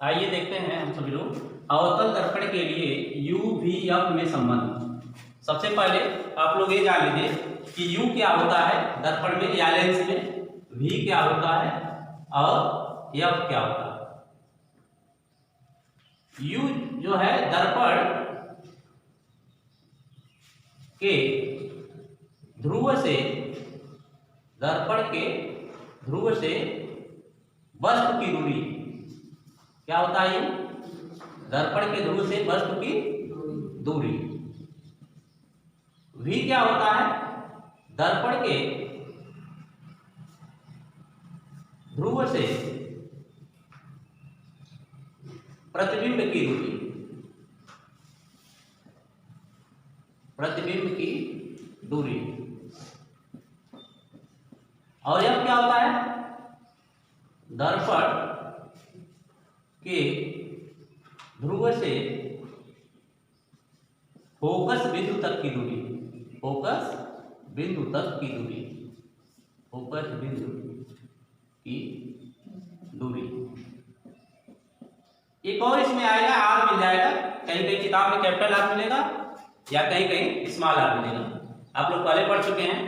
आइए देखते हैं हम सभी लोग अवतल दर्पण के लिए U V F में संबंध। सबसे पहले आप लोग ये जान लीजिए कि U क्या होता है दर्पण में या लेंस में, V क्या होता है और F क्या होता है। U जो है दर्पण के ध्रुव से वस्तु की दूरी क्या होता है, ये दर्पण के ध्रुव से वस्तु की दूरी। V क्या होता है दर्पण के ध्रुव से प्रतिबिंब की दूरी, और यह क्या होता है दर्पण के ध्रुव से फोकस बिंदु तक की दूरी, एक और इसमें आएगा आर मिल जाएगा, कहीं कहीं किताब में कैपिटल आर मिलेगा या कहीं कहीं स्मॉल आर मिलेगा। आप लोग पहले पढ़ चुके हैं।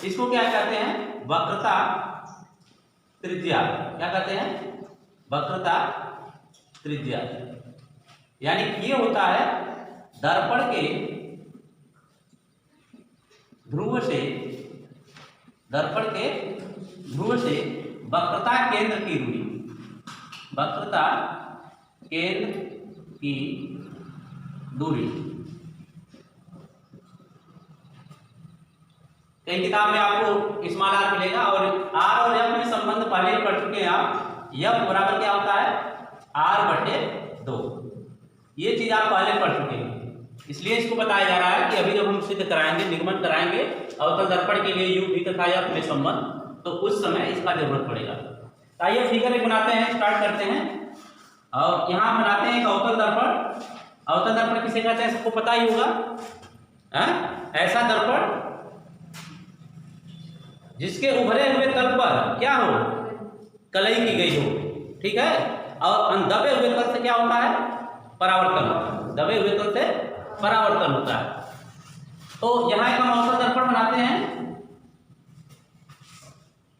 इसको क्या कहते हैं वक्रता त्रिज्या। क्या कहते हैं वक्रता त्रिज्या, यानी ये होता है दर्पण के ध्रुव से वक्रता केंद्र की दूरी, कई किताब में आपको स्मॉल आर मिलेगा। और आर और एफ में संबंध पहले ही पढ़ चुके हैं आप। एफ बराबर क्या होता है r/2, ये चीज आप पहले पढ़ चुके हैं, इसलिए इसको बताया जा रहा है कि अभी जब हम सिद्ध कराएंगे, निगमन कराएंगे अवतल दर्पण के लिए U V तथा F में संबंध, तो उस समय इसका जरूरत पड़ेगा। आइए फिगर एक बनाते हैं, स्टार्ट करते हैं और यहाँ बनाते हैं एक अवतल दर्पण। अवतल दर्पण किसे कहते हैं सबको पता ही होगा। ऐसा दर्पण जिसके उभरे हुए तल पर क्या हो कलई की गई हो, ठीक है, और दबे हुए तल से क्या होता है परावर्तन, दबे हुए तल से परावर्तन होता है। तो यहाँ एक हम अवतल दर्पण बनाते हैं।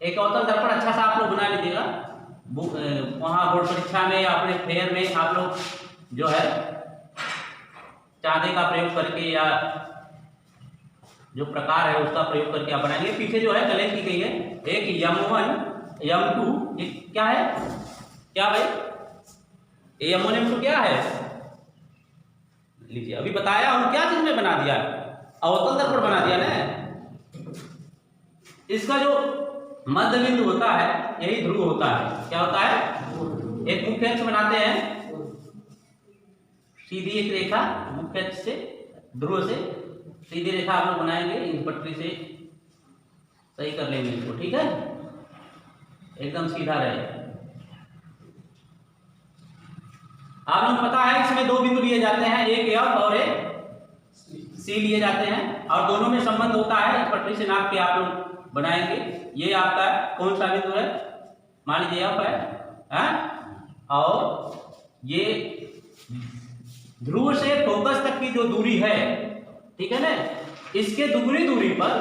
एक अवतल दर्पण अच्छा सा आप लोग बना लीजिएगा, वहाँ बोर्ड परीक्षा में या अपने फेयर में आप लोग जो है चांदी का प्रयोग करके या जो प्रकार है उसका प्रयोग करके आप बनाएंगे। पीछे जो है कलई की गई है एक M1 M2, क्या है क्या भाई M1 M2 क्या है लीजिए, अभी बताया हूं क्या चीज में बना दिया, अवतल दर्पण बना दिया ना। इसका जो मध्य बिंदु होता है यही ध्रुव होता है। क्या होता है एक मुख्य अक्ष बनाते हैं, सीधी एक रेखा मुख्य अक्ष से ध्रुव से सीधी रेखा आप लोग बनाएंगे, इन पटरी से सही कर लेंगे इसको, ठीक है, एकदम सीधा रहे। आप लोग पता है इसमें दो बिंदु लिए जाते हैं, एक F और एक C लिए जाते हैं, और दोनों में संबंध होता है। इस पटरी से नाप के आप लोग बनाएंगे। ये आपका कौन सा बिंदु है, मान लीजिए F है, और ये ध्रुव से फोकस तक की जो दूरी है, ठीक है ना, इसके दुगुनी दूरी पर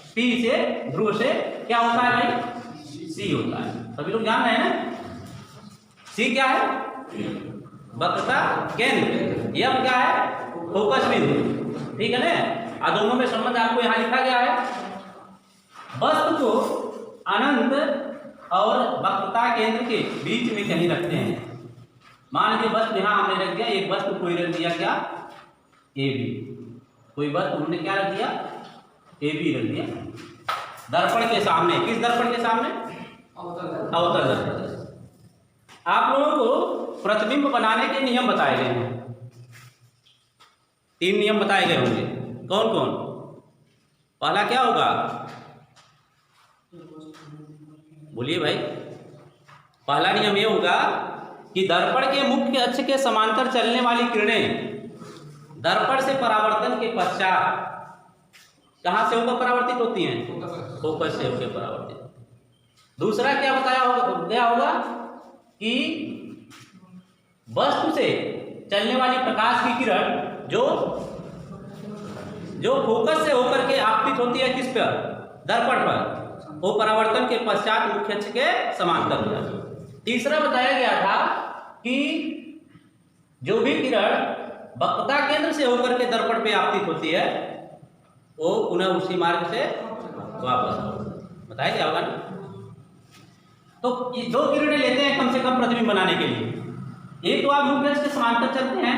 P से ध्रुव से क्या होता है भाई C होता है। सभी लोग जान रहे हैं ना, C क्या है वक्रता केंद्र, F क्या है फोकस बिंदु, ठीक है ना। और दोनों में संबंध आपको यहां लिखा गया है। वस्तु को अनंत और वक्रता केंद्र के बीच में कहीं रखते हैं। मान लीजिए वस्तु यहां हमने रख दिया, एक वस्तु कोई रख दिया क्या AB, कोई वस्तु हमने क्या रख दिया AB रख दिया दर्पण के सामने। किस दर्पण के सामने अवतल दर्पण। आप लोगों को प्रतिबिंब बनाने के नियम बताए गए हैं, 3 नियम बताए गए होंगे। कौन कौन, पहला क्या होगा बोलिए भाई। पहला नियम ये होगा कि दर्पण के मुख्य अक्ष के समांतर चलने वाली किरणें दर्पण से परावर्तन के पश्चात कहां से होकर परावर्तित होती हैं, फोकस से होकर परावर्तित। दूसरा क्या बताया होगा कि वस्तु से चलने वाली प्रकाश की किरण जो फोकस से होकर के आपतित होती है किस पर, दर्पण पर, वो परावर्तन के पश्चात मुख्य अक्ष के समांतर हो जाती है। तीसरा बताया गया था कि जो भी किरण वक्रता केंद्र से होकर के दर्पण पे आपतित होती है वो पुनः उसी मार्ग से वापस, बताया क्या होगा। तो ये दो किरणें लेते हैं कम से कम प्रतिबिंब बनाने के लिए। एक तो आप मुख्य अक्ष के समांतर चलते हैं,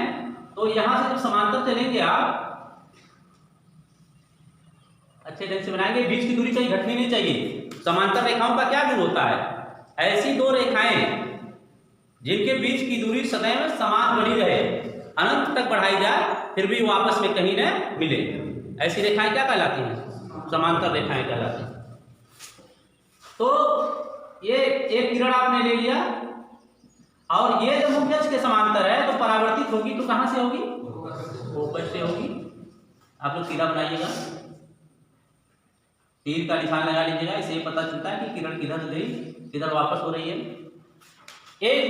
तो यहां से जब समांतर चलेंगे आप अच्छे ढंग से बनाएंगे, बीच की दूरी कहीं घटनी नहीं चाहिए। समांतर रेखाओं का क्या गुण होता है, ऐसी दो रेखाएं जिनके बीच की दूरी सदैव समान बनी रहे, अनंत तक बढ़ाई जाए फिर भी वो आपस में कहीं न मिले, ऐसी रेखाएं क्या कहलाती हैं, समांतर रेखाएं कहलाती हैं। तो ये एक किरण आपने ले लिया और ये जब मुख्य अक्ष के समांतर है तो परावर्तित होगी तो कहां से होगी, फोकस से होगी। आप लोग सीधा बनाइएगा, तीर का निशान लगा लीजिएगा, इससे पता चलता है कि किरण किधर गई, किधर वापस हो रही है। एक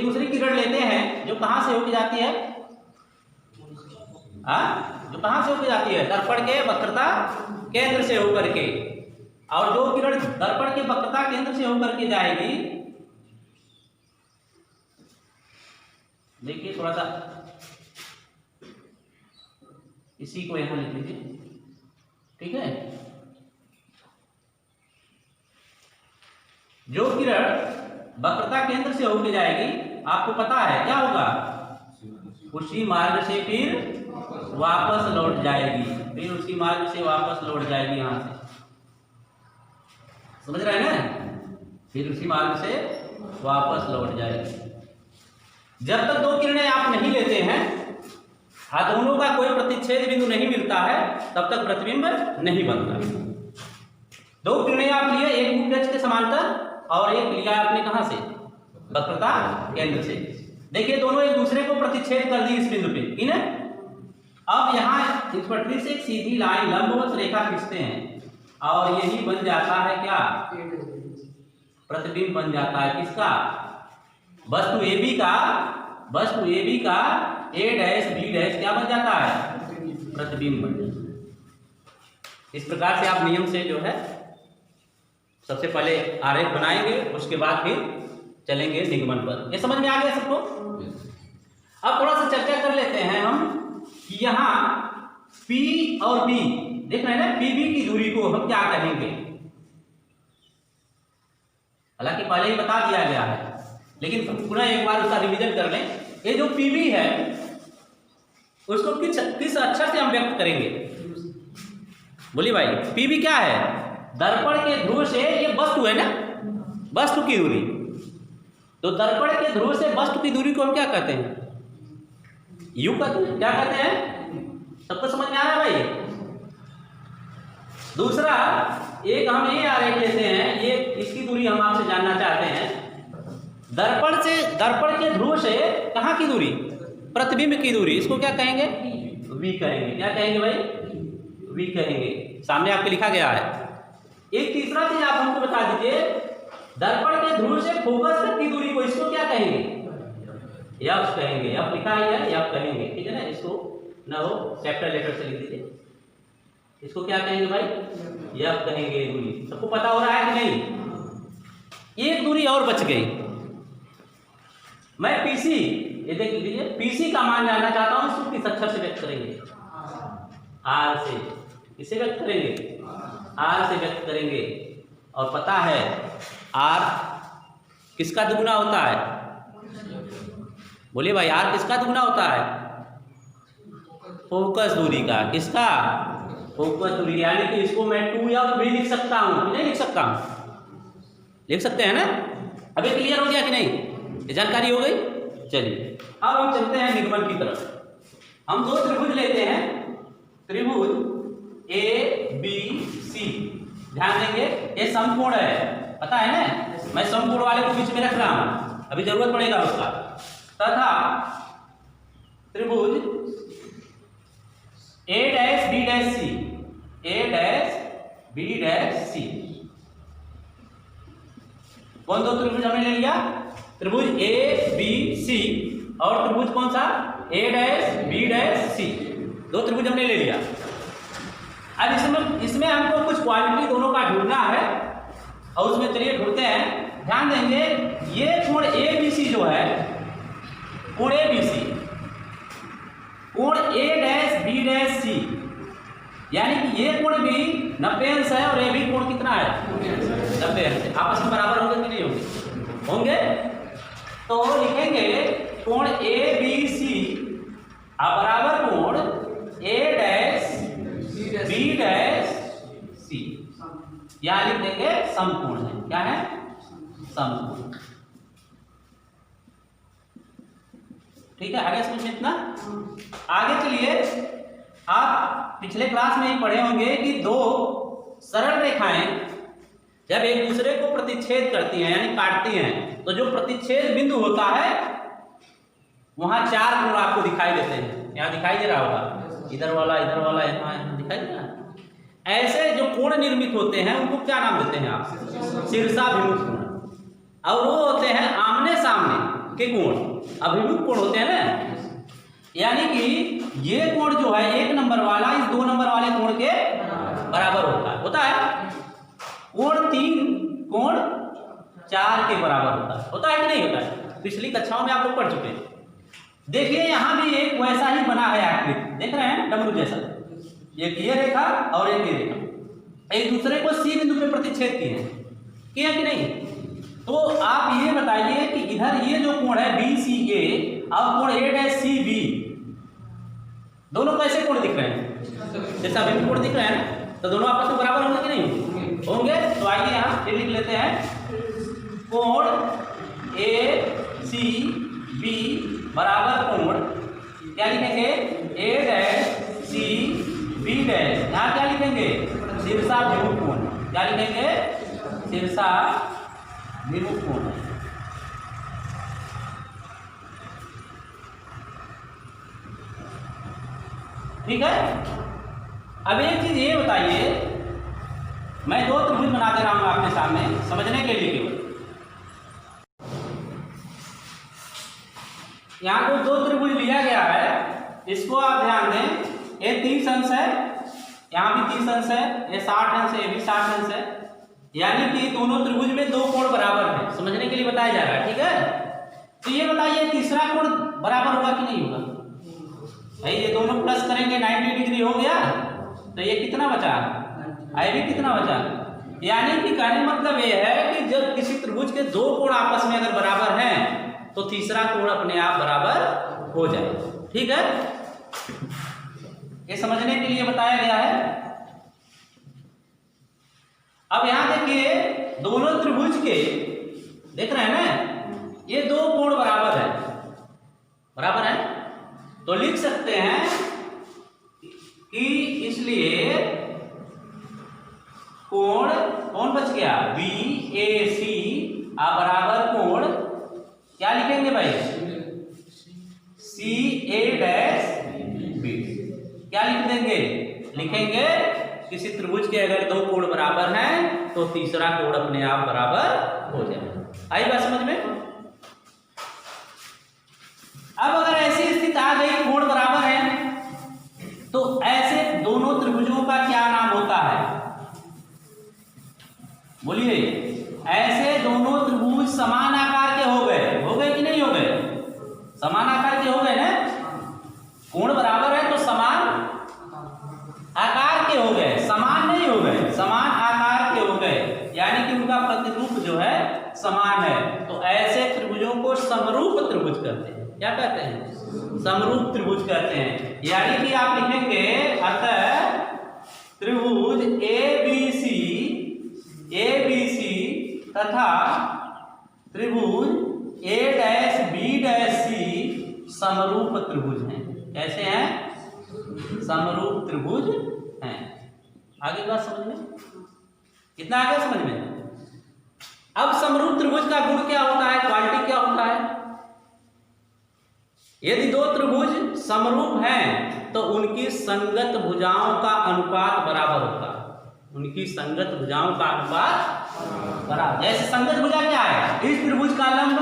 दूसरी किरण लेते हैं जो कहां से होकर जाती है, जो कहां से होकर जाती है, दर्पण के वक्रता केंद्र से होकर के। और जो किरण दर्पण के वक्रता केंद्र से होकर के जाएगी, देखिए थोड़ा सा इसी को यहां लिख लीजिए, ठीक है। जो किरण वक्रता केंद्र से होकर जाएगी, आपको पता है क्या होगा, उसी मार्ग से फिर वापस लौट जाएगी, फिर उसी मार्ग से वापस लौट जाएगी, यहां से समझ रहे हैं ना, फिर उसी मार्ग से वापस लौट जाएगी। जब तक दो किरणें आप नहीं लेते हैं, दोनों का कोई प्रतिच्छेद बिंदु नहीं मिलता है, तब तक प्रतिबिंब नहीं बनता। दो किरणें आप लिए, एक मुख्य अक्ष के समांतर और एक लिया आपने कहां से, वक्रता केंद्र से। देखिए दोनों एक दूसरे को प्रतिच्छेद कर दी इस बिंदु पे, ठीक है। अब यहां इस पटरी से एक सीधी लाइन लंबवत रेखा खींचते हैं और यही बन जाता है क्या, प्रतिबिंब बन जाता है किसका, वस्तु AB का A डैश B डैश क्या बन जाता है, प्रतिबिंब बन जाता है। इस प्रकार से आप नियम से जो है सबसे पहले आरेख बनाएंगे, उसके बाद फिर चलेंगे निगमन पर। ये समझ में आ गया सबको। अब थोड़ा सा चर्चा कर लेते हैं हम कि यहाँ P और B देख रहे हैं ना, PB की दूरी को हम क्या कहेंगे। हालांकि पहले ही बता दिया गया है, लेकिन पुनः एक बार उसका रिवीजन कर लें। ये जो PB है उसको किस अक्षर से हम व्यक्त करेंगे, बोलिए भाई। PB क्या है, दर्पण के ध्रुव से, ये वस्तु है ना, वस्तु की दूरी। तो दर्पण के ध्रुव से वस्तु की दूरी को हम क्या कहते हैं, U कहते हैं। क्या कहते हैं, सबको समझ में आ रहा है भाई। दूसरा एक हम ये आरेख लेते हैं, ये इसकी दूरी हम आपसे जानना चाहते हैं। दर्पण के ध्रुव से कहाँ की दूरी, प्रतिबिंब की दूरी, इसको क्या कहेंगे, V कहेंगे। क्या कहेंगे भाई, V कहेंगे। सामने आपके लिखा गया है। एक तीसरा चीज आप हमको बता दीजिए, दर्पण के ध्रुव से फोकस तक की दूरी को, इसको क्या कहेंगे, F कहेंगे। F लिखा है, F कहेंगे, ठीक है ना। इसको ना हो कैपिटल लेटर से लिख दीजिए, इसको क्या कहेंगे भाई, F कहेंगे दूरी। सबको पता हो रहा है कि नहीं। एक दूरी और बच गई, मैं PC, ये देख लीजिए, PC का मान जानना चाहता हूं, इसको किस अक्षर से व्यक्त करेंगे, R से। किससे व्यक्त करेंगे, R से व्यक्त करेंगे। और पता है R किसका दुगुना होता है, बोलिए भाई, R किसका दुगुना होता है, फोकस दूरी का। किसका, फोकस दूरी। यानी कि इसको मैं 2F भी लिख सकता हूं, नहीं लिख सकता हूं, लिख सकते हैं ना। अभी क्लियर हो गया कि नहीं, ये जानकारी हो गई। चलिए अब हम चलते हैं निगमन की तरफ। हम दो त्रिभुज लेते हैं, त्रिभुज ABC। ध्यान देंगे ये समकोण है, पता है ना, मैं समकोण वाले को बीच में रख रहा हूं, अभी जरूरत पड़ेगा उसका। तथा त्रिभुज A dash B dash C, A dash B dash C। कौन दो त्रिभुज हमने ले लिया, त्रिभुज ए बी सी और त्रिभुज कौन सा ए डैश बी डैश सी, दो त्रिभुज हमने ले लिया। अब इसमें हमको कुछ क्वालिटी दोनों का ढूंढना है और उसमें चलिए ढूंढते हैं। ध्यान देंगे ये कोण ए बी सी जो है, कोण ए बी सी, कोण ए डैश बी डैश सी, यानी कि ये कोण भी 90 अंश है और ये भी कोण कितना है 90 अंश। आपस में बराबर होंगे कि नहीं होंगे? होंगे। तो लिखेंगे कोण ए बी सी बराबर कोण ए डैश बी डैश सी, यहां लिख देंगे समकोण है। क्या है? समकोण। ठीक है, आगे समझ में इतना। आगे चलिए, आप पिछले क्लास में ही पढ़े होंगे कि दो सरल रेखाएं जब एक दूसरे को प्रतिच्छेद करती हैं यानी काटती हैं, तो जो प्रतिच्छेद बिंदु होता है वहां चार कोण आपको दिखाई देते हैं। यहाँ दिखाई दे रहा होगा, इधर वाला, यहाँ दिखाई दे रहा है। ऐसे जो कोण निर्मित होते हैं उनको क्या नाम देते हैं आप? शीर्षाभिमुख कोण। और वो होते हैं आमने सामने के कोण, अभिमुख कोण होते हैं ना। यानी कि ये कोण जो है 1 नंबर वाला इस 2 नंबर वाले कोण के बराबर होता है। कोण 3 कोण 4 के बराबर होता है कि नहीं होता है? पिछली कक्षाओं में आप लोग पढ़ चुके हैं। देखिए यहां भी एक वैसा ही बना है आकृति, देख रहे हैं डमरू जैसा, एक ये रेखा और एक ये रेखा एक दूसरे को सी बिंदु पे प्रतिच्छेद किए कि नहीं? तो आप ये बताइए कि इधर ये जो कोण है बी सी ए और कोण ए डैश सी बी, दोनों कैसे कोण दिख रहे हैं? जैसा अभी कोण दिख रहे हैं ना, तो दोनों आपस में बराबर होंगे कि नहीं होंगे? तो आइए यहाँ ये लिख लेते हैं कोण ए सी बी बराबर कोण, क्या लिखेंगे? ए डैश सी बी डैश। यहाँ क्या लिखेंगे? शीर्षाभिमुख कोण। क्या लिखेंगे? शीर्षाभिमुख कोण। ठीक है। अब एक चीज ये बताइए, मैं दो त्रिभुज बना दे रहा हूं आपके सामने समझने के लिए केवल। यहाँ को 2 त्रिभुज लिया गया है, इसको आप ध्यान दें, ये 30 अंश है, यहाँ भी 30 अंश है, ये 60 अंश है, ये भी 60 अंश है। यानी कि दोनों त्रिभुज में 2 कोण बराबर हैं, समझने के लिए बताया जा रहा है। ठीक है। तो ये बताइए तीसरा कोण बराबर होगा कि नहीं होगा? भाई ये दोनों प्लस करेंगे 90 डिग्री हो गया, तो ये कितना बचा? आई भी कितना बचा? यानी कि कहने मतलब ये है कि जब किसी त्रिभुज के 2 कोण आपस में अगर बराबर हैं तो तीसरा कोण अपने आप बराबर हो जाए। ठीक है, ये समझने के लिए बताया गया है। अब यहां देखिए दोनों त्रिभुज के, देख रहे हैं ना, ये 2 कोण बराबर है, तो लिख सकते हैं कि इसलिए कोण कौन बच गया? बी ए सी बराबर कोण क्या लिखेंगे भाई? सी ए डैश बी। क्या लिख देंगे? लिखेंगे किसी त्रिभुज के अगर 2 कोण बराबर हैं तो तीसरा कोण अपने आप बराबर हो जाए। आई बात समझ में? अब अगर ऐसी स्थिति आ गई कोण बराबर है, तो ऐसे दोनों त्रिभुजों का क्या नाम होता है? बोलिए। ऐसे दोनों त्रिभुज समान आकार के हो गए कि नहीं हो गए? समान आकार के हो गए ना, कोण बराबर है तो समान आकार के हो गए, समान नहीं हो गए, समान आकार के हो गए, यानी कि उनका प्रतिरूप जो है समान है। तो ऐसे त्रिभुजों को समरूप त्रिभुज कहते हैं। क्या कहते हैं? समरूप त्रिभुज कहते हैं। यानी कि आप लिखेंगे अतः त्रिभुज ए बी सी तथा त्रिभुज ए डैश बी डैश सी समरूप त्रिभुज हैं। कैसे हैं? समरूप त्रिभुज हैं। आगे बात समझ में? कितना आगे समझ में? अब समरूप त्रिभुज का गुण क्या होता है, क्वालिटी क्या होता है? यदि 2 त्रिभुज समरूप हैं तो उनकी संगत भुजाओं का अनुपात बराबर होता है। उनकी संगत भुजाओं का अनुपात बराबर। जैसे संगत भुजा क्या है? इस त्रिभुज का लंब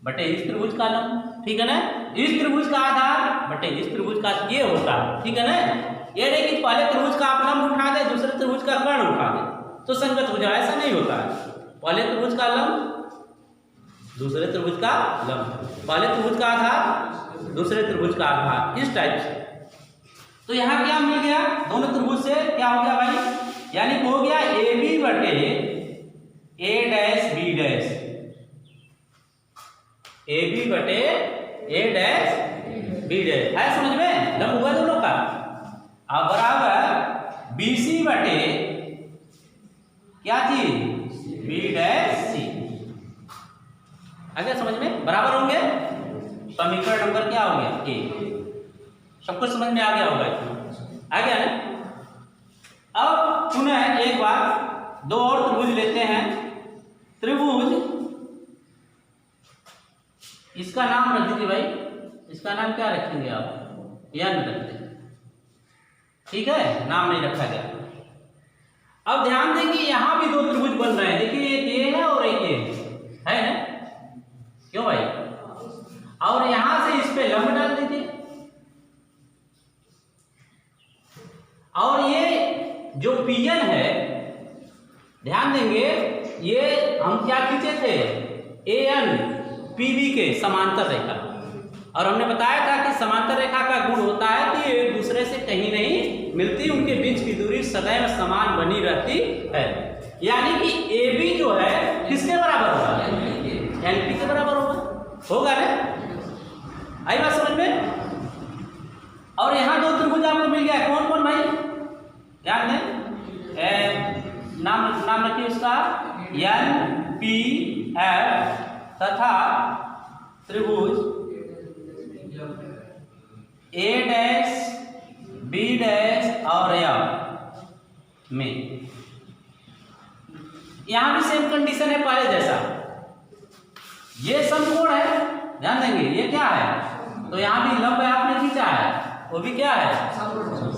बटे इस त्रिभुज का लंब, ठीक है ना। इस त्रिभुज का आधार बटे इस त्रिभुज का ये होता है, ठीक है ना। ये नहीं कि पहले त्रिभुज का आप लंब उठा दे, दूसरे त्रिभुज का कर्ण उठा दे तो संगत हो जाए, ऐसा नहीं होता है। पहले त्रिभुज का लंब दूसरे त्रिभुज का लंब, पहले त्रिभुज का आधार दूसरे त्रिभुज का आधार, इस टाइप से। तो यहाँ क्या मिल गया, दोनों त्रिभुज से क्या हो गया भाई, यानी हो गया ए बी बटे A dash B dash, A B बटे ए डैश बी डैश, है समझ में, लंब हुआ दोनों का। अब बराबर बी सी बटे क्या चीज, बी डैश सी, आ गया समझ में, बराबर होंगे। समीकरण नंबर क्या हो गया, ए। सब कुछ समझ में आ गया होगा, आ गया ना। अब पुनः एक बार दो और त्रिभुज लेते हैं। त्रिभुज, इसका नाम रख दीजिए भाई, इसका नाम क्या रखेंगे आप, यन रखते हैं, ठीक है, नाम नहीं रखा गया। अब ध्यान दें कि यहां भी दो त्रिभुज बन रहे हैं, देखिए एक ये है और एक ये है ना, क्यों भाई, और यहां से इस पे लंब डाल दीजिए। और ये जो पीएन है, ध्यान देंगे, ये हम क्या खींचे थे, एएन पीबी के समांतर रेखा, और हमने बताया था कि समांतर रेखा का गुण होता है कि एक दूसरे से कहीं नहीं मिलती, उनके बीच की दूरी सदैव समान बनी रहती है। यानी कि ए बी जो है किसके बराबर होगा, एनपी के बराबर होगा ना, आई बात समझ में। और यहां दो त्रिभुज आपको मिल गया, कौन कौन भाई, ध्यान दें, नाम रखिए उसका, एन पी एफ तथा त्रिभुज ए डैश बी डैश और एफ में। यहां भी सेम कंडीशन है पहले जैसा, ये समकोण है, ध्यान देंगे, ये क्या है, तो यहां भी लंब आपने खींचा है, वो भी क्या है,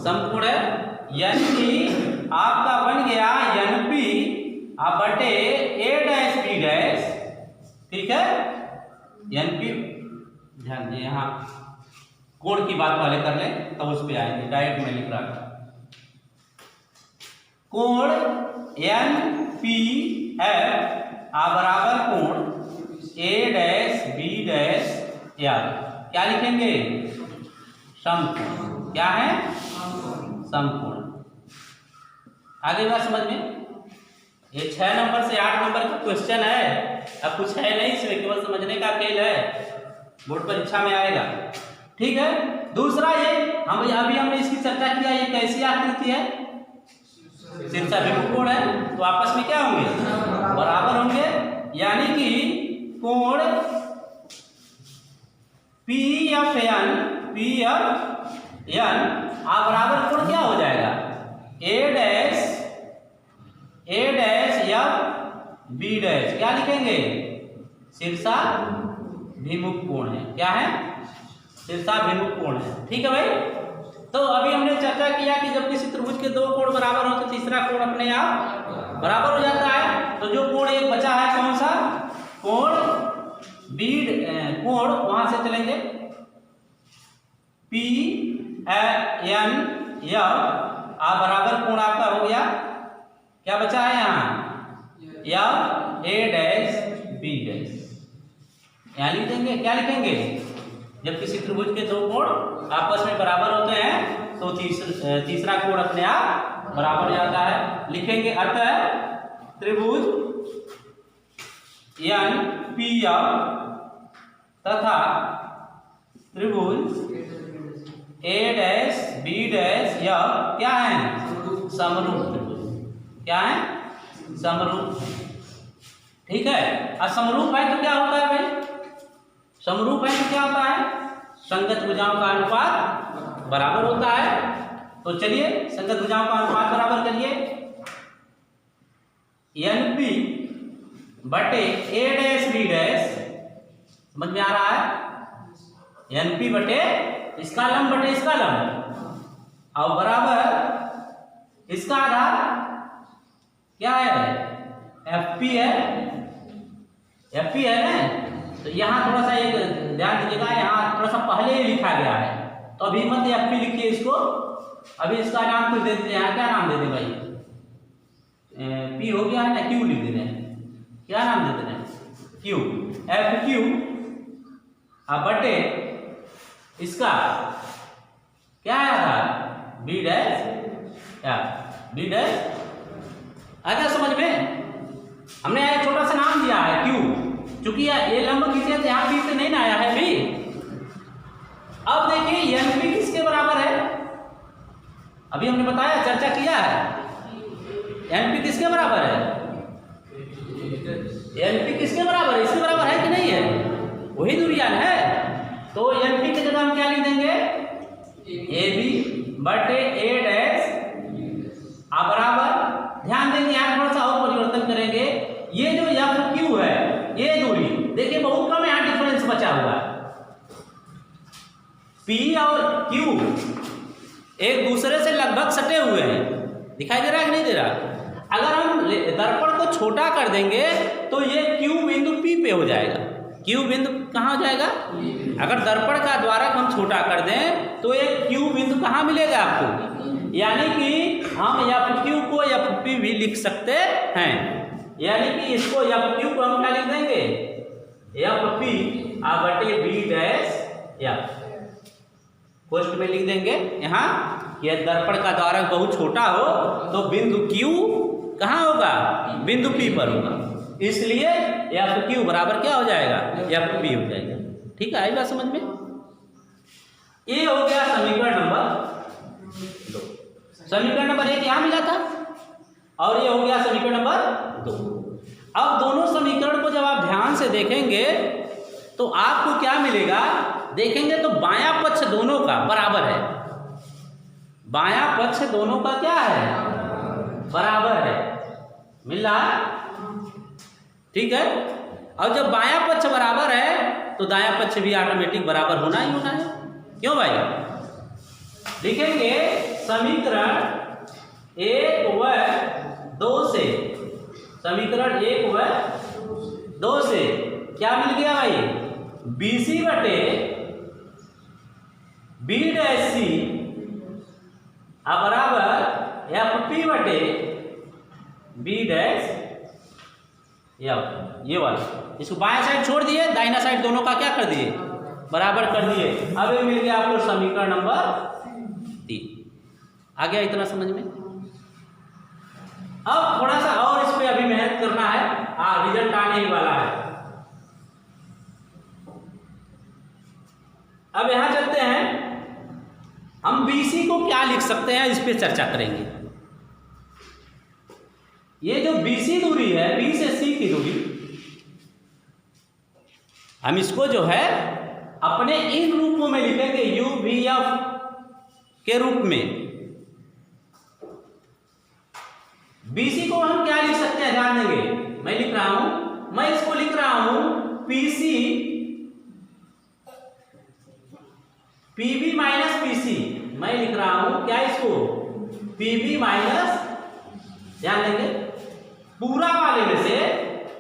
समकोण है। यानी कि आपका बन गया एन पी बटे ए डैश बी डैश, ठीक है। एन पी, ध्यान दिए, यहां कोण की बात पहले कर लें तब उस पे आएंगे, डायरेक्ट में लिख रहा कोण एन पी एफ बराबर कोण ए डैश बी डैश एल, क्या लिखेंगे, समकोण, क्या है, समकोण। आगे बात समझ में, ये 6 नंबर से 8 नंबर का क्वेश्चन है, अब कुछ है नहीं इसमें, केवल समझने का खेल है, बोर्ड परीक्षा में आएगा, ठीक है। दूसरा ये हम अभी हमने इसकी चर्चा किया, ये कैसी आकृति है, शीर्षाभिमुख कोण है, तो आपस में क्या होंगे, बराबर होंगे। यानी कि कोण पी एफ एन बराबर कोण क्या हो जाएगा, ए डैश एफ बी डैश, क्या लिखेंगे, शीर्षाभिमुख कोण है, क्या है, शीर्षाभिमुख कोण है, ठीक है भाई। तो अभी हमने चर्चा किया कि जब किसी त्रिभुज के दो कोण बराबर हो तो तीसरा कोण अपने आप बराबर हो जाता है। तो जो कोण एक बचा है कौन सा, कोण बी, कोण वहां से चलेंगे पी एन एफ बराबर कोण आपका हो गया, क्या बचा है यहाँ, F A dash B dash, यहाँ लिख देंगे, क्या लिखेंगे, जब किसी त्रिभुज के दो कोण आपस में बराबर होते हैं तो तीसरा कोण अपने आप बराबर हो जाता है, लिखेंगे। अतः त्रिभुज एन पी एफ तथा त्रिभुज ए डैश बी डैश एफ क्या है, समरूप त्रिभुज, क्या है, समरूप, ठीक है। और समरूप है तो क्या होता है भाई, समरूप है तो क्या होता है, संगत भुजाओं का अनुपात बराबर होता है। तो चलिए संगत भुजाओं का अनुपात बराबर करिए, एन पी बटे ए डैश बी डैश, समझ में आ रहा है, एन पी बटे इसका लंब बटे इसका लंब, और बराबर इसका आधार क्या है, एफ पी है, एफ पी है ना, तो यहाँ थोड़ा सा एक ध्यान दीजिएगा, यहाँ थोड़ा सा पहले ही लिखा गया है, तो अभी मत एफ पी लिखिए इसको, अभी इसका नाम कुछ दे दीजिए। यहाँ क्या नाम दे दें भाई, पी हो गया है ना, क्यू लिख दे रहे हैं, क्या नाम दे रहे हैं, क्यू, एफ क्यू बटे इसका क्या आया था, बी डैश या बी डैश। आ गया समझ में? हमने एक छोटा सा नाम दिया है क्यू, चूंकि ये लंब खींचे तो यहाँ बी से नहीं ना आया है बी। अब देखिए एन पी किसके बराबर है, अभी हमने बताया, चर्चा किया है, एन पी किसके बराबर है, एन पी किसके बराबर है, इसके बराबर है कि नहीं है, वही दूरियान है। तो एन पी की जगह हम क्या लिख देंगे, ए बी बटे ए डैश बराबर, ध्यान देंगे यहाँ थोड़ा सा और परिवर्तन करेंगे, ये जो एफ क्यू है ये दूरी देखिए बहुत कम यहाँ डिफरेंस बचा हुआ है, पी और क्यू एक दूसरे से लगभग सटे हुए हैं, दिखाई दे रहा है कि नहीं दे रहा। अगर हम दर्पण को छोटा कर देंगे तो ये क्यू बिंदु पी पे हो जाएगा, क्यू बिंदु कहाँ हो जाएगा, अगर दर्पण का द्वारक हम छोटा कर दें तो एक क्यू बिंदु कहाँ मिलेगा आपको, यानी कि हम एफ क्यू को एफ पी भी लिख सकते हैं, यानी कि इसको एफ क्यू को हम क्या लिख देंगे, एफ पी बटे बी डैश एफ, पोस्ट में लिख देंगे यहाँ कि दर्पण का द्वारक बहुत छोटा हो तो बिंदु क्यू कहाँ होगा, बिंदु पी पर होगा, इसलिए एफ क्यू बराबर क्या हो जाएगा, एफ पी हो जाएगा। ठीक है, आई बात समझ में? ये हो गया समीकरण नंबर 2। समीकरण नंबर 1 यहाँ मिला था और ये हो गया समीकरण नंबर 2। अब दोनों समीकरण को जब आप ध्यान से देखेंगे तो आपको क्या मिलेगा, देखेंगे तो बायां पक्ष दोनों का बराबर है, बायां पक्ष दोनों का क्या है, बराबर है, मिल रहा है, ठीक है। और जब बायां पक्ष बराबर है तो दायां पक्ष भी ऑटोमेटिक बराबर होना ही होना है, क्यों भाई? लिखेंगे समीकरण 1 व 2 से, समीकरण 1 व 2 से क्या मिल गया भाई, BC बटे बी डैश सी बराबर FP बटे बी डैश एफ, ये वाला, इसको बाएं साइड छोड़ दिए, दाहिना साइड दोनों का क्या कर दिए, बराबर कर दिए। अब ये मिल गया आपको समीकरण नंबर 3। आ गया इतना समझ में? अब थोड़ा सा और इस पे अभी मेहनत करना है, रिजल्ट आने ही वाला है। अब यहां चलते हैं, हम BC को क्या लिख सकते हैं इस पे चर्चा करेंगे। ये जो BC दूरी है, B से C की दूरी, हम इसको जो है अपने इन रूपों में लिखेंगे, UVF के रूप में। BC को हम क्या लिख सकते हैं, ध्यान देंगे, मैं लिख रहा हूं, मैं इसको लिख रहा हूं PC PB माइनस PC, मैं लिख रहा हूं क्या इसको, PB माइनस, ध्यान देंगे पूरा वाले में से,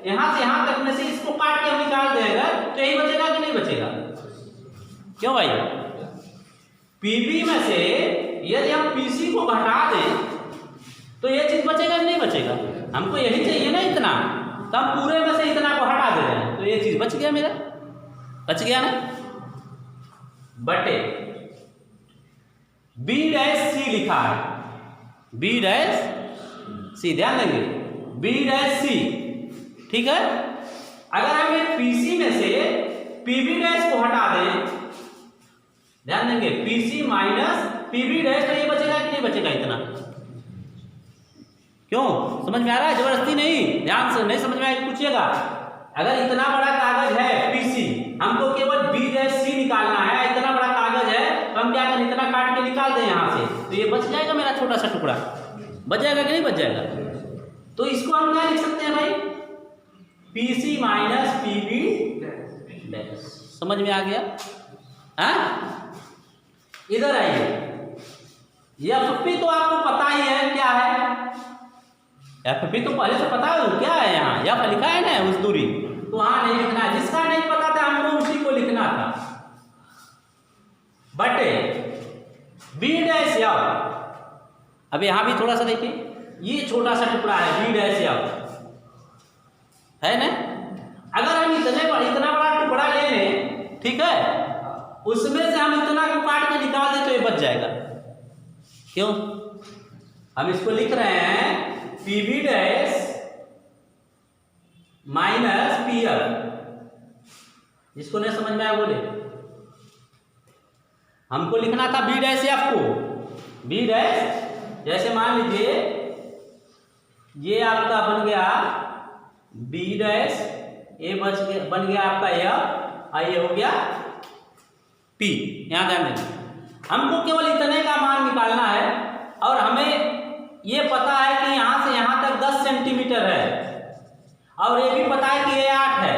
यहां से यहां तक में से इसको काट के हम निकाल देंगे तो यही बचेगा कि नहीं बचेगा, क्यों भाई? PB में से यदि हम PC को घटा दें तो ये चीज बचेगा कि नहीं बचेगा, हमको यही चाहिए ना इतना, तो हम पूरे में से इतना को हटा दे रहे हैं तो ये चीज बच गया, मेरा बच गया ना, बटे बी डैश सी लिखा है, बी डैश सी, ध्यान देंगे बी डैश सी, ठीक है। अगर हम ये पीसी में से पीबी डैश को हटा दें, ध्यान देंगे पीसी माइनस पीबी डैश, तो ये बचेगा कि नहीं बचेगा इतना, क्यों? समझ में आ रहा है? जबरदस्ती नहीं, ध्यान से नहीं समझ में आए पूछिएगा। अगर इतना बड़ा कागज है पीसी, हमको केवल बी डैश सी निकालना है, इतना बड़ा कागज है तो हम क्या करें, इतना काट के निकाल दें यहां से, तो ये बच जाएगा मेरा छोटा सा टुकड़ा, बच जाएगा कि नहीं बच जाएगा? तो इसको हम क्या लिख सकते हैं भाई, पीसी माइनस पीबी डैश, समझ में आ गया? इधर आइए, एफपी तो आपको पता ही है क्या है, एफपी तो पहले से पता है क्या है, यहाँ एफ लिखा है ना उस दूरी, तो वहां नहीं लिखना है, जिसका नहीं पता था अब यहाँ भी थोड़ा सा देखिए, ये छोटा सा टुकड़ा है बी डैश एफ, है ना। अगर हम इतना बड़ा टुकड़ा ले लें, ठीक है, उसमें से हम इतना को काट के निकाल दें तो ये बच जाएगा। क्यों? हम इसको लिख रहे हैं P B dash minus P F. जिसको नहीं समझ में आया बोले। हमको लिखना था बी डैश एफ को, बी डैश, जैसे मान लीजिए ये आपका बन गया बी डैश, ए बन गया आपका एफ, और ये हो गया पी। यहां ध्यान दें, हमको केवल इतने का मान निकालना है और हमें ये पता है कि यहां से यहां तक 10 सेंटीमीटर है और ये भी पता है कि ये 8 है,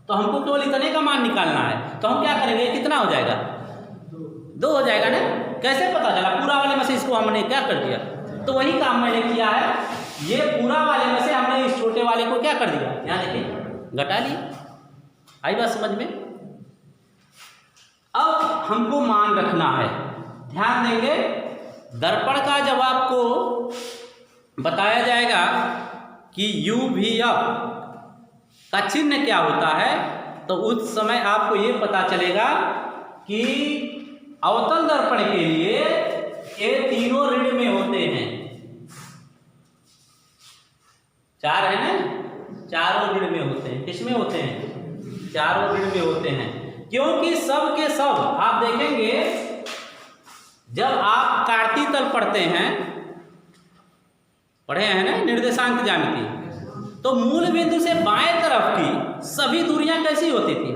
तो हमको केवल इतने का मान निकालना है। तो हम क्या करेंगे, कितना हो जाएगा, 2 हो जाएगा ना। कैसे पता चला? पूरा वाले में से इसको हमने क्या कर दिया, तो वही काम मैंने किया है, ये पूरा वाले में से हमने इस छोटे वाले को क्या कर दिया, यहाँ देखिए घटा लिया। आई बात समझ में? अब हमको मान रखना है, ध्यान देंगे, दर्पण का जब आपको बताया जाएगा कि यू वी एफ का चिन्ह क्या होता है, तो उस समय आपको ये पता चलेगा कि अवतल दर्पण के लिए ये तीनों ऋण में होते हैं। 4 है ना, चारों ऋण में होते हैं। किसमें होते हैं? चारों ऋण में होते हैं, क्योंकि सब के सब आप देखेंगे जब आप कार्तीय तल पढ़ते हैं, पढ़े हैं ना निर्देशांक ज्यामिति, तो मूल बिंदु से बाएं तरफ की सभी दूरियां कैसी होती थी?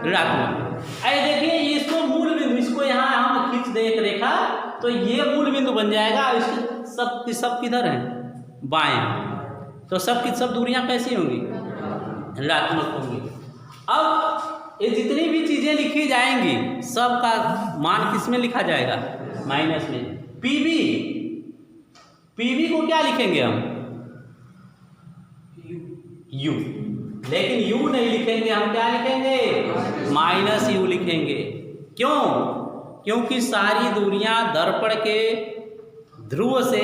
ऋणात्मक। अरे देखिए इसको मूल बिंदु, इसको यहाँ हम खींच दे एक रेखा, तो ये मूल बिंदु बन जाएगा। इसके सब किधर है? बाएं। तो सब की सब दूरियां कैसी होंगी? ऋणात्मक होंगी। अब ये जितनी भी चीजें लिखी जाएंगी सब का मान किस में लिखा जाएगा? माइनस में। पीबी, पीबी को क्या लिखेंगे हम? यू। लेकिन यू नहीं लिखेंगे, हम क्या लिखेंगे? माइनस यू लिखेंगे। क्यों? क्योंकि सारी दूरियां दर्पण के ध्रुव से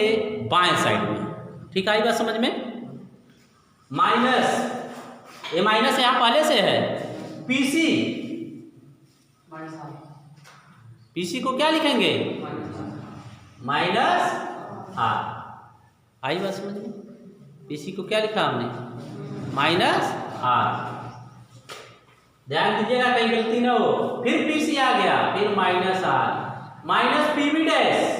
बाएं साइड में। ठीक है, आई बात समझ में? माइनस, ये माइनस यहां पहले से है। पीसी, पीसी को क्या लिखेंगे? Minus are. आई बात समझ में? पीसी को क्या लिखा हमने? Minus R. ध्यान दीजिएगा कहीं गलती ना हो। फिर पीसी आ गया, फिर minus R, minus PB dash,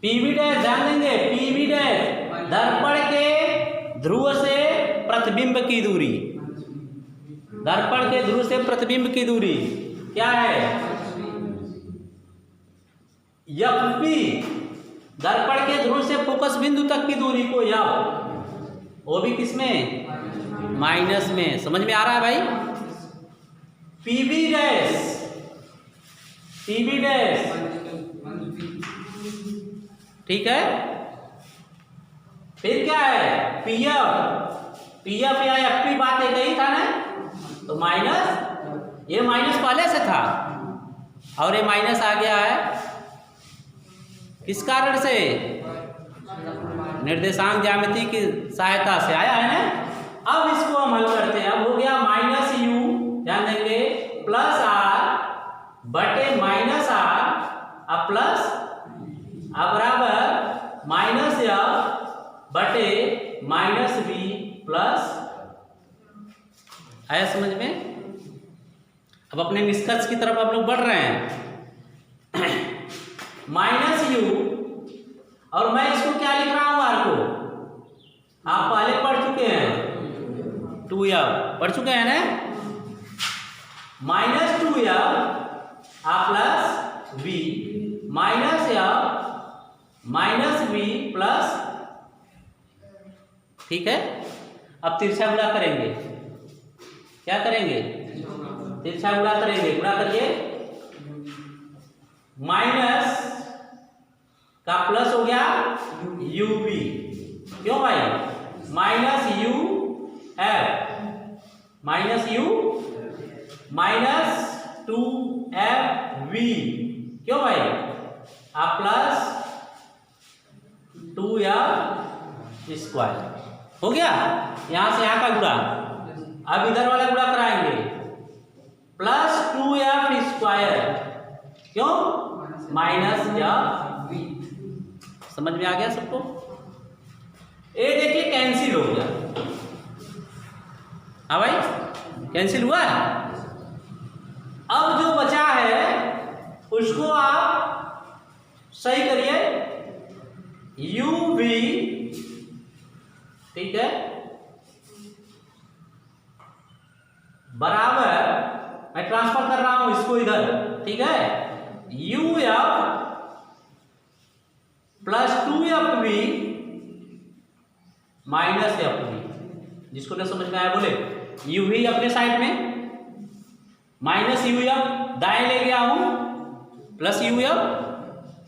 PB dash ध्यान देंगे, पीबी डैश दर्पण के ध्रुव से प्रतिबिंब की दूरी, दर्पण के ध्रुव से प्रतिबिंब की दूरी क्या है? एफपी, दर्पण के ध्रुव से फोकस बिंदु तक की दूरी को एफ, वो भी किसमें? माइनस में। समझ में आ रहा है भाई? पीबी डैश, पीबी डैश, ठीक है। फिर क्या है? पीएफ, पीएफ या एफपी बात एक ही था ना, तो माइनस, ये माइनस पहले से था और ये माइनस आ गया है किस कारण से? निर्देशांक ज्यामिति की सहायता से आया है ना। अब इसको हम हल करते हैं। अब हो गया माइनस यू, ध्यान देंगे, प्लस आर बटे माइनस आर अब प्लस अब बराबर माइनस एफ बटे माइनस बी प्लस। आया समझ में? अब अपने निष्कर्ष की तरफ आप लोग बढ़ रहे हैं। माइनस यू, और मैं इसको क्या लिख रहा हूं? आर को आप पहले पढ़ चुके हैं, 2f पढ़ चुके हैं ना। माइनस 2f आ plus B minus F minus B plus, ठीक है। अब तिरछा गुणा करेंगे, क्या करेंगे? तिरछा गुणा करेंगे, गुणा करिए, माइनस का प्लस हो गया यू बी, क्यों भाई? Minus U F minus U minus 2 F V, क्यों भाई? आप प्लस 2f स्क्वायर हो गया। यहां से यहां का गुणा, अब इधर वाला गुणा कराएंगे प्लस 2f स्क्वायर, क्यों माइनस f। समझ में आ गया सबको? ये देखिए कैंसिल हो गया। हाँ भाई कैंसिल हुआ है। अब जो बचा है उसको आप सही करिए, uv, ठीक है, बराबर, मैं ट्रांसफर कर रहा हूं इसको इधर, ठीक है, uf plus 2fv minus fv। जिसको ना समझ में आया बोले। uv अपने साइड में, माइनस uf दाएं ले गया हूं, प्लस uf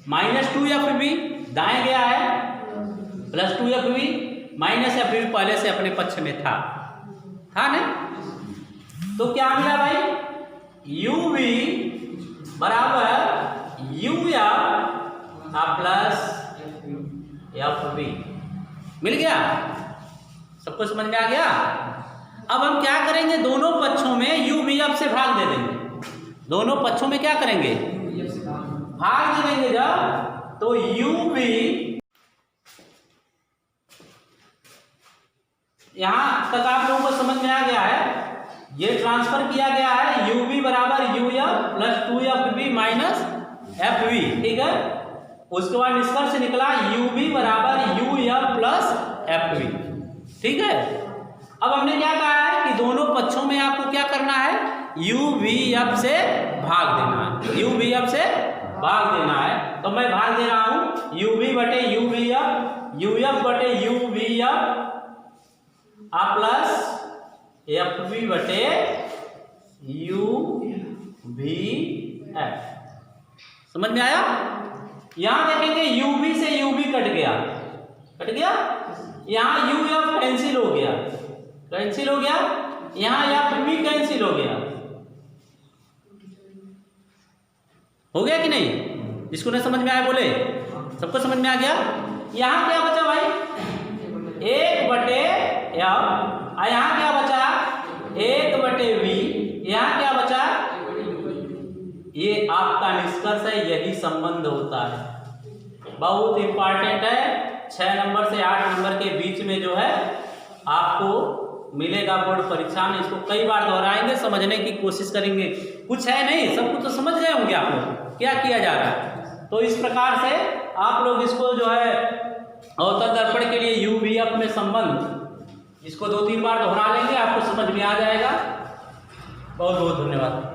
माइनस 2fv दाएं गया है, प्लस 2fv माइनस fv पहले से अपने पक्ष में था ना। तो क्या मिला भाई, uv बराबर uf प्लस fv मिल गया। सबको समझ में आ गया। अब हम क्या करेंगे, दोनों पक्षों में uv से भाग दे देंगे। दोनों पक्षों में क्या करेंगे, भाग दे देंगे जब, तो uv, यहां तक आप लोगों को समझ में आ गया है। ये ट्रांसफर किया गया है uv बराबर uf plus 2fv minus fv, ठीक है। उसके बाद निष्कर्ष निकला uv बराबर uf प्लस fv, ठीक है। अब हमने क्या कहा है कि दोनों पक्षों में आपको क्या करना है, uvf से भाग देना है, uvf से भाग देना है। तो मैं भाग दे रहा हूं uv बटे uvf, uf बटे uvf प्लस fv बटे uvf। समझ में आया? यहां देखेंगे uv से uv कट गया, यहां uf कैंसिल हो गया, यहां fv कैंसिल हो गया कि नहीं? जिसको नहीं समझ में आया बोले। सबको समझ में आ गया। यहां क्या बचा भाई, 1 बटे f, यहां क्या बचा 1 बटे v, यहां क्या बचा, ये आपका निष्कर्ष है, यही संबंध होता है। बहुत इंपॉर्टेंट है। 6 नंबर से 8 नंबर के बीच में जो है आपको मिलेगा बोर्ड परीक्षा में। इसको कई बार दोहराएंगे, समझने की कोशिश करेंगे। कुछ है नहीं, सब कुछ तो समझ गए होंगे आप लोग क्या किया जा रहा है। तो इस प्रकार से आप लोग इसको जो है अवतल दर्पण के लिए uvf में संबंध, इसको 2-3 बार दोहरा लेंगे, आपको समझ में आ जाएगा। बहुत बहुत धन्यवाद।